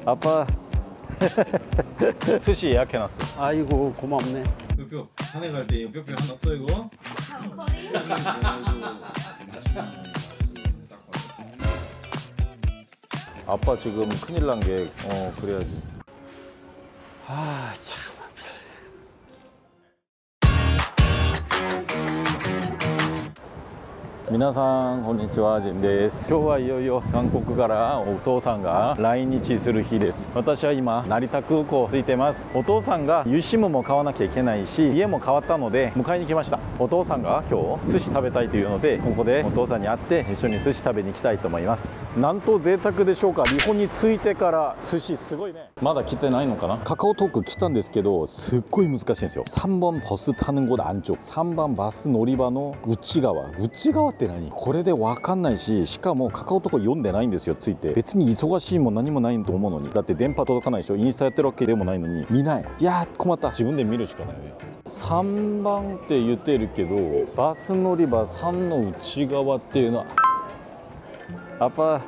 아빠 스시 예약해놨어. 아이고 고맙네. 뼈 산에 갈 때 뼈 하나 써 이거. 아빠 지금 큰일 난 게 그래야지. 아 참. 皆さんこんにちは、ジンです。今日はいよいよ韓国からお父さんが来日する日です。私は今成田空港着いてます。お父さんがユシムも買わなきゃいけないし、家も変わったので迎えに来ました。お父さんが今日寿司食べたいというので、ここでお父さんに会って一緒に寿司食べに行きたいと思います。なんと贅沢でしょうか。日本に着いてから寿司すごいね。まだ来てないのかな。カカオトーク来たんですけど、すっごい難しいんですよ。3번 버스 타는 곳 안쪽、 3번バス乗り場の内側って何？これで分かんないし、しかもカカオとか読んでないんですよ。ついて別に忙しいも何もないと思うのに、だって電波届かないでしょ。インスタやってるわけでもないのに見ない。いやー困った。自分で見るしかないね。3番って言ってるけど、バス乗り場3の内側っていうのは아빠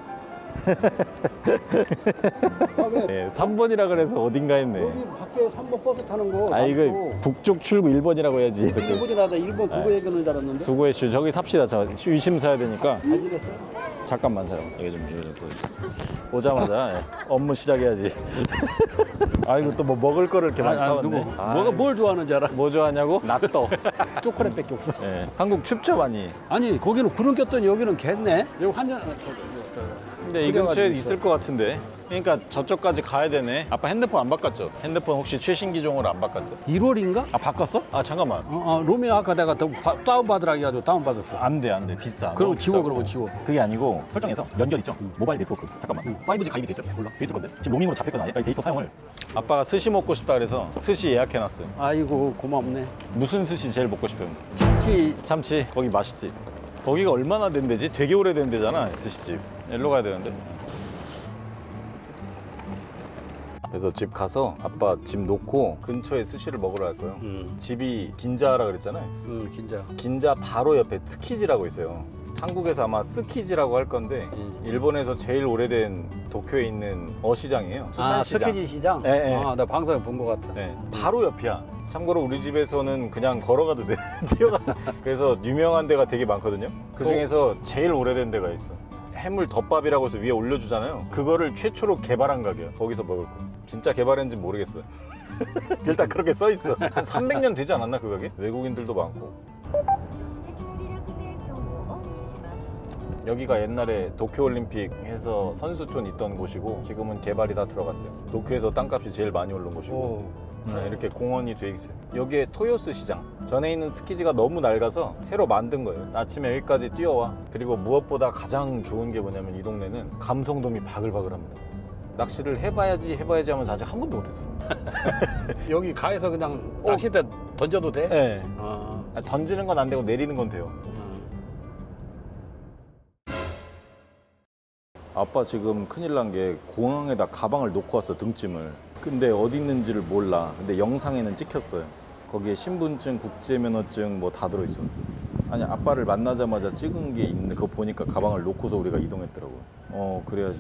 3번이라 그래서 어딘가 했네. 여기 밖에 3번 버스 타는 거. 아 이거 북쪽 출구 1번이라고 해야지. 1번이라다 1번 그거 얘기하는 줄 알았는데. 수고했슈. 저기 삽시다. 저 유심 사야 되니까. 잘 지냈어? 잠깐만 사요. 이거 좀 오자마자 업무 시작해야지. 아이고 또 뭐 먹을 거를 이렇게 많이 사왔네. 뭐가 뭘 좋아하는지 알아? 뭐 좋아하냐고?納豆. 초콜릿밖에 없어. 네. 한국 춥죠 많이? 아니 거기는 구름 꼈더니 여기는 겠네. 여기 한잔. 근데 이 근처에 있을 것 같은데. 그러니까 저쪽까지 가야 되네. 아빠 핸드폰 안 바꿨죠? 핸드폰 혹시 최신 기종으로 안 바꿨어? 1월인가? 아 바꿨어? 아 잠깐만. 로미 아까 내가 다운받으라고 해가지고 다운받았어. 안 돼 비싸. 그럼 지워. 그러면 지워. 그게 아니고 설정에서 연결 있죠? 모바일 네트워크. 잠깐만. 5G 가입이 돼 있어요? 몰라. 돼 있을 건데? 지금 로밍으로 잡혔거든. 아예 데이터 사용을. 아빠가 스시 먹고 싶다 그래서 스시 예약해놨어요. 아이고 고맙네. 무슨 스시 제일 먹고 싶어요? 참치. 거기 맛있지? 거기가 얼마나 된 데지? 되게 오래된 데잖아 스시집. 일로 가야 되는데. 그래서 집 가서 아빠 집 놓고 근처에 스시를 먹으러 갈 거예요. 집이 긴자라 그랬잖아요. 긴자 바로 옆에 트키지라고 있어요. 한국에서 아마 스키지라고 할 건데 일본에서 제일 오래된 도쿄에 있는 어시장이에요. 수산시장. 스키지 시장? 네. 나 방송에 본 것 같아. 네. 바로 옆이야. 참고로 우리 집에서는 그냥 걸어가도 돼. 뛰어가. 그래서 유명한 데가 되게 많거든요. 그 중에서 제일 오래된 데가 있어. 해물 덮밥이라고 해서 위에 올려주잖아요. 그거를 최초로 개발한 가게야. 거기서 먹을 거. 진짜 개발했는지 모르겠어요. 일단 그렇게 써 있어. 한 300년 되지 않았나 그 가게? 외국인들도 많고. 여기가 옛날에 도쿄올림픽 해서 선수촌 있던 곳이고 지금은 개발이 다 들어갔어요. 도쿄에서 땅값이 제일 많이 오른 곳이고 네, 이렇게 공원이 돼 있어요. 여기에 토요스 시장. 전에 있는 스키지가 너무 낡아서 새로 만든 거예요. 아침에 여기까지 뛰어와. 그리고 무엇보다 가장 좋은 게 뭐냐면 이 동네는 감성돔이 바글바글합니다. 낚시를 해봐야지 하면서 아직 한 번도 못했어. 여기 가에서 그냥 낚싯대 던져도 돼? 네. 던지는 건 안 되고 내리는 건 돼요. 아빠 지금 큰일 난 게 공항에다 가방을 놓고 왔어. 등짐을. 근데 어디 있는지를 몰라. 근데 영상에는 찍혔어요. 거기에 신분증, 국제면허증 뭐 다 들어있어. 아니 아빠를 만나자마자 찍은 게 있는데 그거 보니까 가방을 놓고서 우리가 이동했더라고요. 그래야지.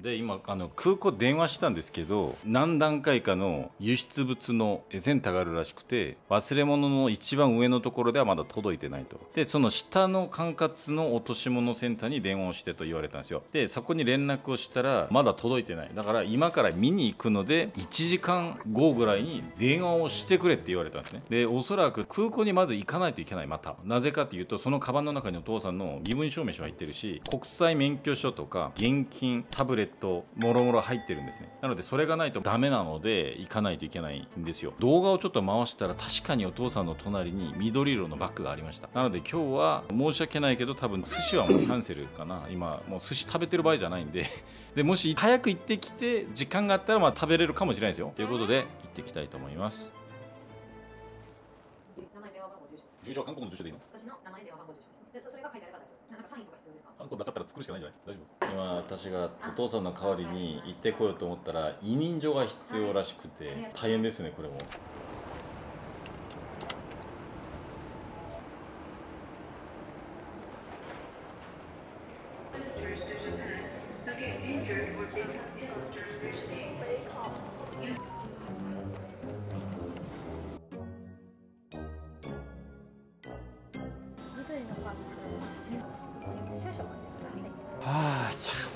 で今空港電話したんですけど、何段階かの輸出物のセンターがあるらしくて、忘れ物の一番上のところではまだ届いてないと。でその下の管轄の落とし物センターに電話をしてと言われたんですよ。でそこに連絡をしたらまだ届いてない。だから今から見に行くので1時間後ぐらいに電話をしてくれって言われたんですね。でおそらく空港にまず行かないといけない。またなぜかというと、そのカバンの中にお父さんの身分証明書が入ってるし、国際免許証とか現金、タブレットもろもろ入ってるんですね。なのでそれがないとダメなので行かないといけないんですよ。動画をちょっと回したら確かにお父さんの隣に緑色のバッグがありました。なので今日は申し訳ないけど多分寿司はもうキャンセルかな。今もう寿司食べてる場合じゃないんででもし早く行ってきて時間があったら食べれるかもしれないですよ。ということで行ってきたいと思います。名前、電話番号、住所。住所は韓国の住所でいいの？私の名前、電話番号、住所ですね。でそれが書いてあれば大丈夫。なんかサインとか必要ですか？ハンコなかったら作るしかないんじゃない？大丈夫？今私がお父さんの代わりに行ってこようと思ったら委任状が必要らしくて大変ですねこれも。 아, 참.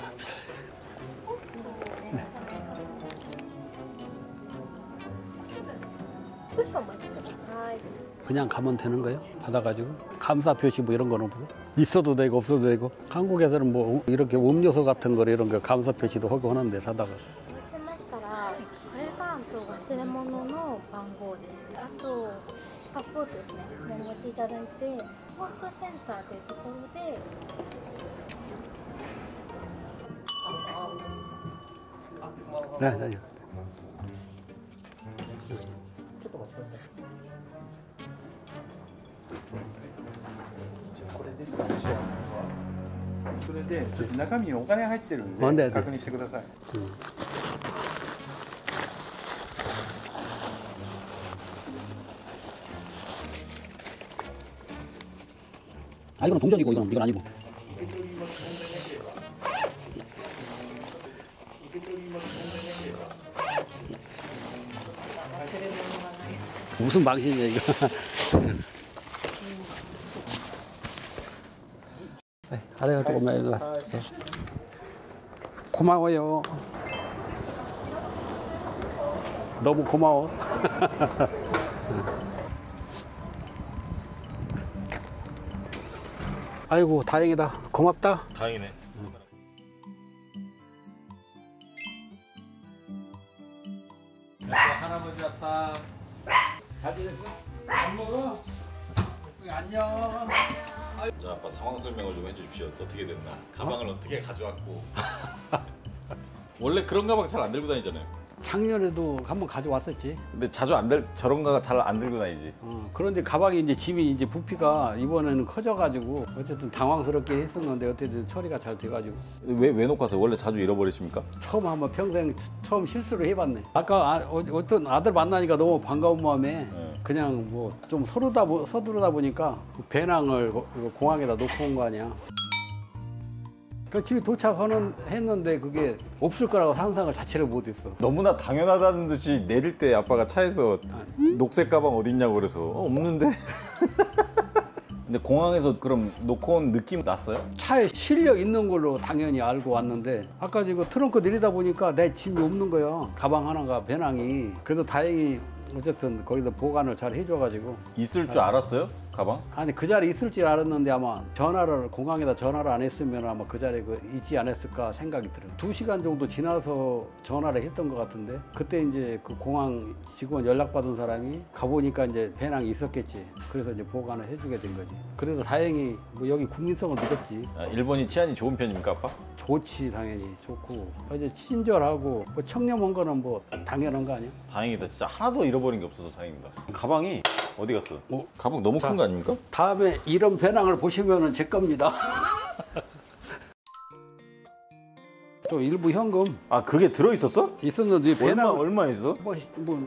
그냥 가면 되는 거예요? 받아가지고 감사 표시 뭐 이런 건 없어? 있어도 되고 없어도 되고. 한국에서는 뭐 이렇게 음료수 같은 거 이런 거 감사 표시도 하고 하는데 사다가. そうしましたら、これが忘れ物の番号です。あとパスポートですね。もお持ちいただいて、ポートセンターというところで。 네, 네. これですかね、それでちょっと中身にお金入ってるんなんでで確認してください。 아, 이건 동전이고 이건 아니고. 무슨 방식이야 이거? 네, 아래가 조금만 일로 와. 고마워요. 너무 고마워. 아이고 다행이다. 고맙다. 다행이네. 할아버지 왔다. 잘 지냈어? 밥 먹어? 안녕. 자, 아빠 상황 설명을 좀 해주십시오. 어떻게 됐나? 가방을 어떻게 가져왔고. 원래 그런 가방 잘 안 들고 다니잖아요. 작년에도 한번 가져왔었지. 근데 자주 저런 거 잘 안 들고 다니지. 그런데 가방이 이제 짐이 이제 부피가 이번에는 커져가지고 어쨌든 당황스럽게 했었는데 어쨌든 처리가 잘 돼가지고 왜 놓고 왔어요? 원래 자주 잃어버리십니까? 처음 한번 평생 처음 실수를 해봤네. 아까 어떤 아들 만나니까 너무 반가운 마음에 그냥 뭐 좀 서두르다 보니까 그 배낭을 공항에다 놓고 온 거 아니야. 그 집에 했는데 그게 없을 거라고 상상을 자체를 못했어. 너무나 당연하다는 듯이 내릴 때 아빠가 차에서 녹색 가방 어디 있냐고 그래서 없는데. 근데 공항에서 그럼 놓고 온 느낌 났어요? 차에 실려 있는 걸로 당연히 알고 왔는데 아까 지금 트렁크 내리다 보니까 내 짐이 없는 거야. 가방 하나가 배낭이. 그래도 다행히 어쨌든 거기서 보관을 잘 해줘가지고. 있을 줄 알았어요? 가방? 아니 그 자리에 있을 줄 알았는데 아마 공항에다 전화를 안 했으면 아마 그 자리에 있지 않았을까 생각이 들어요. 2시간 정도 지나서 전화를 했던 것 같은데 그때 이제 그 공항 직원 연락받은 사람이 가보니까 이제 배낭이 있었겠지. 그래서 이제 보관을 해주게 된 거지. 그래도 다행히 뭐 여기 국민성을 믿었지. 아, 일본이 치안이 좋은 편입니까, 아빠? 좋지 당연히 좋고 이제 친절하고 뭐 청렴한 거는 뭐 당연한 거 아니야? 다행이다. 진짜 하나도 잃어버린 게 없어서 다행입니다. 가방이 어디 갔어? 가방 너무 큰 자, 거 아닙니까? 다음에 이런 배낭을 보시면은 제 겁니다. 또 일부 현금 아, 그게 들어있었어? 있었는데 배낭 얼마 있어? 뭐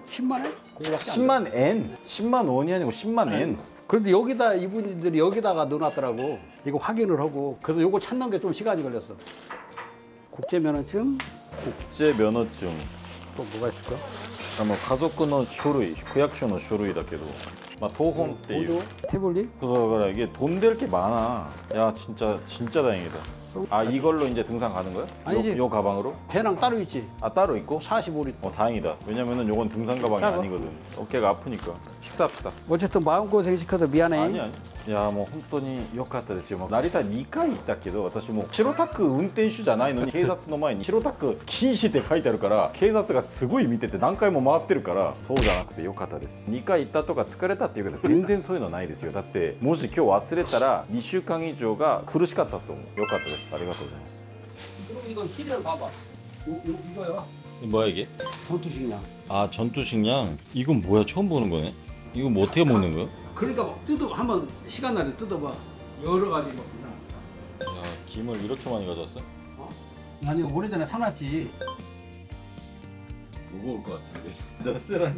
10만 원? 10만 엔? 10만 원이 아니고 10만 엔? 그런데 여기다 이분들이 여기다가 넣어놨더라고. 이거 확인을 하고 그래서 이거 찾는 게 좀 시간이 걸렸어. 국제면허증 국제 면허증. 또 뭐가 있을까? 家族の書類、区役所の書類だけど、東本っていう。 보조 태블릿 그래서 그래, 이게 돈 될 게 많아. 야, 진짜 다행이다. 아, 이걸로 이제 등산 가는 거야? 아니지. 요 가방으로? 배낭 따로 있지. 아, 따로 있고? 45리터. 다행이다. 왜냐면은 요건 등산 가방이 작아. 아니거든. 어깨가 아프니까. 식사합시다. 어쨌든 마음고생 시켜서 미안해. 아니. いやもう本当に良かったですよ。成田2回行ったけど、私もう白タク運転手じゃないのに警察の前に白タク禁止って書いてあるから、警察がすごい見てて何回も回ってるから、そうじゃなくて良かったです。2回行ったとか疲れたっていう方全然そういうのないですよ。だってもし今日忘れたら2週間以上が苦しかったと思う。良かったです。ありがとうございます。 그럼 이거 시리얼 봐봐. 이거요. 뭐야 이게? 전투식량. 아, 전투식량. 이건 뭐야? 처음 보는 거네. 이건 뭐 어떻게 먹는 거야? 그러니까 막 한번 시간 날에 뜯어봐. 여러 가지 먹구나. 야, 김을 이렇게 많이 가져왔어? 아니 이거 오래전에 사놨지. 무거울 것 같은데. 나 쓰라.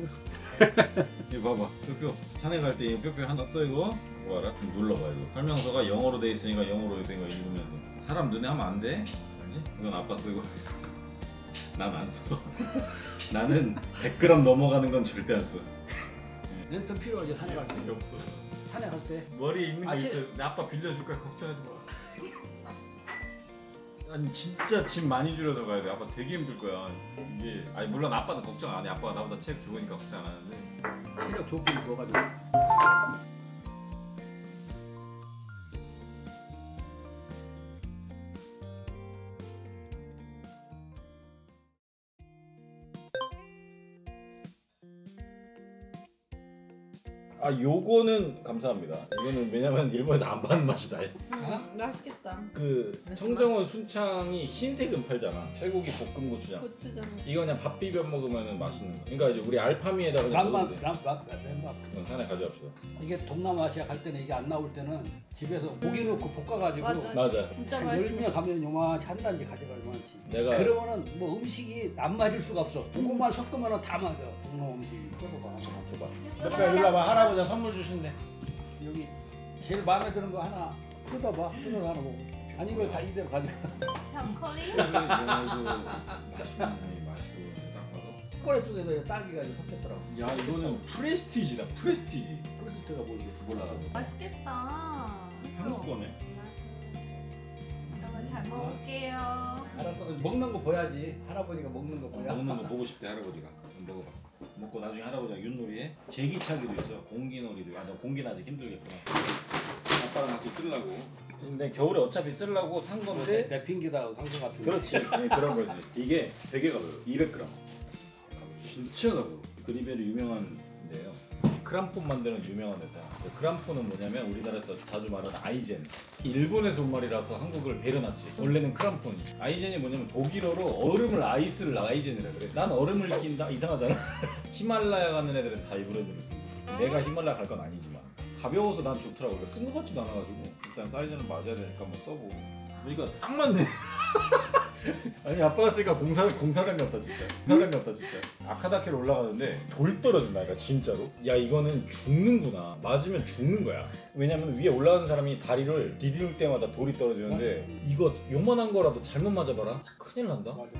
이거 봐봐. 뼈뼈. 산에 갈 때 뼈뼈 하나 써 이거. 뭐 알아? 좀 눌러봐 이거. 설명서가 영어로 돼 있으니까 영어로 된 거 읽으면 돼. 사람 눈에 하면 안 돼. 알지? 이건 아빠 거 이거. 난 안 써. 나는 100g 넘어가는 건 절대 안 써. 렌트 필요하지 산에 갈 때. 필요 없어. 산에 갈 때. 머리에 있는 거 아, 제- 있어. 내 아빠 빌려줄 거야. 걱정하지 마. 아니 진짜 짐 많이 줄여서 가야 돼. 아빠 되게 힘들 거야. 이게 아니 물론 아빠는 걱정 안 해. 아빠가 나보다 체력 좋으니까 걱정 안 하는데. 체력 좋긴 좋아가지고. 아 요거는 감사합니다. 이거는 왜냐면 일본에서 안 파는 맛이다. 맛있겠다. 그 청정원 순창이 흰색은 팔잖아. 쇠고기 볶음 고추장. 고추장. 이거 그냥 밥 비벼 먹으면 맛있는 거. 그러니까 이제 우리 알파미에다가 그냥 람밥, 넣어도 돼. 람밥. 그건 산에 가져갑시다. 이게 동남아시아 갈 때는 이게 안 나올 때는 집에서 고기 넣고 볶아가지고 맞아. 맞아. 진짜 한 맛있어. 10명 가면 요만치 한 단지 가져가 요만치. 내가 그러면은 뭐 음식이 안 맞을 수가 없어. 그것만 섞으면 다 맞아. 동남아 음식이. 줘봐. 줘봐. 몇배 일로 와봐. 할아버지가 선물 주신대. 여기 제일 마음에 드는 거 하나 뜯어봐. 뜯어서 하나 먹어. 아니 이거 다 이대로 가져가. 샤코리? 초콜릿 쪽에서 딸기가 이제 섞였더라고. 야 이거는 프레스티지다. 프레스티지. 프레스트가 모르겠어. 몰라. 맛있겠다. 한국 거네. 저는 잘 먹을게요. 알았어. 먹는 거 보야지. 할아버지가 먹는 거 보야. 먹는 거 보고 싶대 할아버지가. 먹어봐. 먹고 나중에 할아버지가 윷놀이에 제기차기도 있어. 공기놀이도. 아, 나 공기는 아직 힘들겠구나. 아빠랑 같이 쓰려고. 근데 겨울에 어차피 쓰려고 산 건데. 내 핑계다 상수 같은 거. 그렇지. 네, 그런 거지. 이게 되게 가벼워. 200g. 진짜 가벼워. 그리베르 유명한 데요. 크람폰 만드는 유명한 데서. 크람폰은 뭐냐면 우리나라에서 자주 말하는 아이젠. 일본에서 온 말이라서 한국을 배려놨지. 원래는 크람폰이. 아이젠이 뭐냐면 독일어로 얼음을 아이스를 아이젠이라 그래. 난 얼음을 낀다? 이상하잖아. 히말라야 가는 애들은 다 이 브랜드를 쓰고. 내가 히말라야 갈 건 아니지만. 가벼워서 난 좋더라고. 쓴 거 같지도 않아가지고. 일단 사이즈는 맞아야 되니까 한번 써보고. 그러니까 딱 맞네. 아니 아빠가 쓰니까 공사장 같다 진짜. 공사장 같다 진짜. 아카다케로 올라가는데 돌 떨어진다니까 진짜로. 야 이거는 죽는구나. 맞으면 죽는 거야. 왜냐면 위에 올라가는 사람이 다리를 디딜 때마다 돌이 떨어지는데 이거 요만한 거라도 잘못 맞아봐라 큰일 난다. 맞아.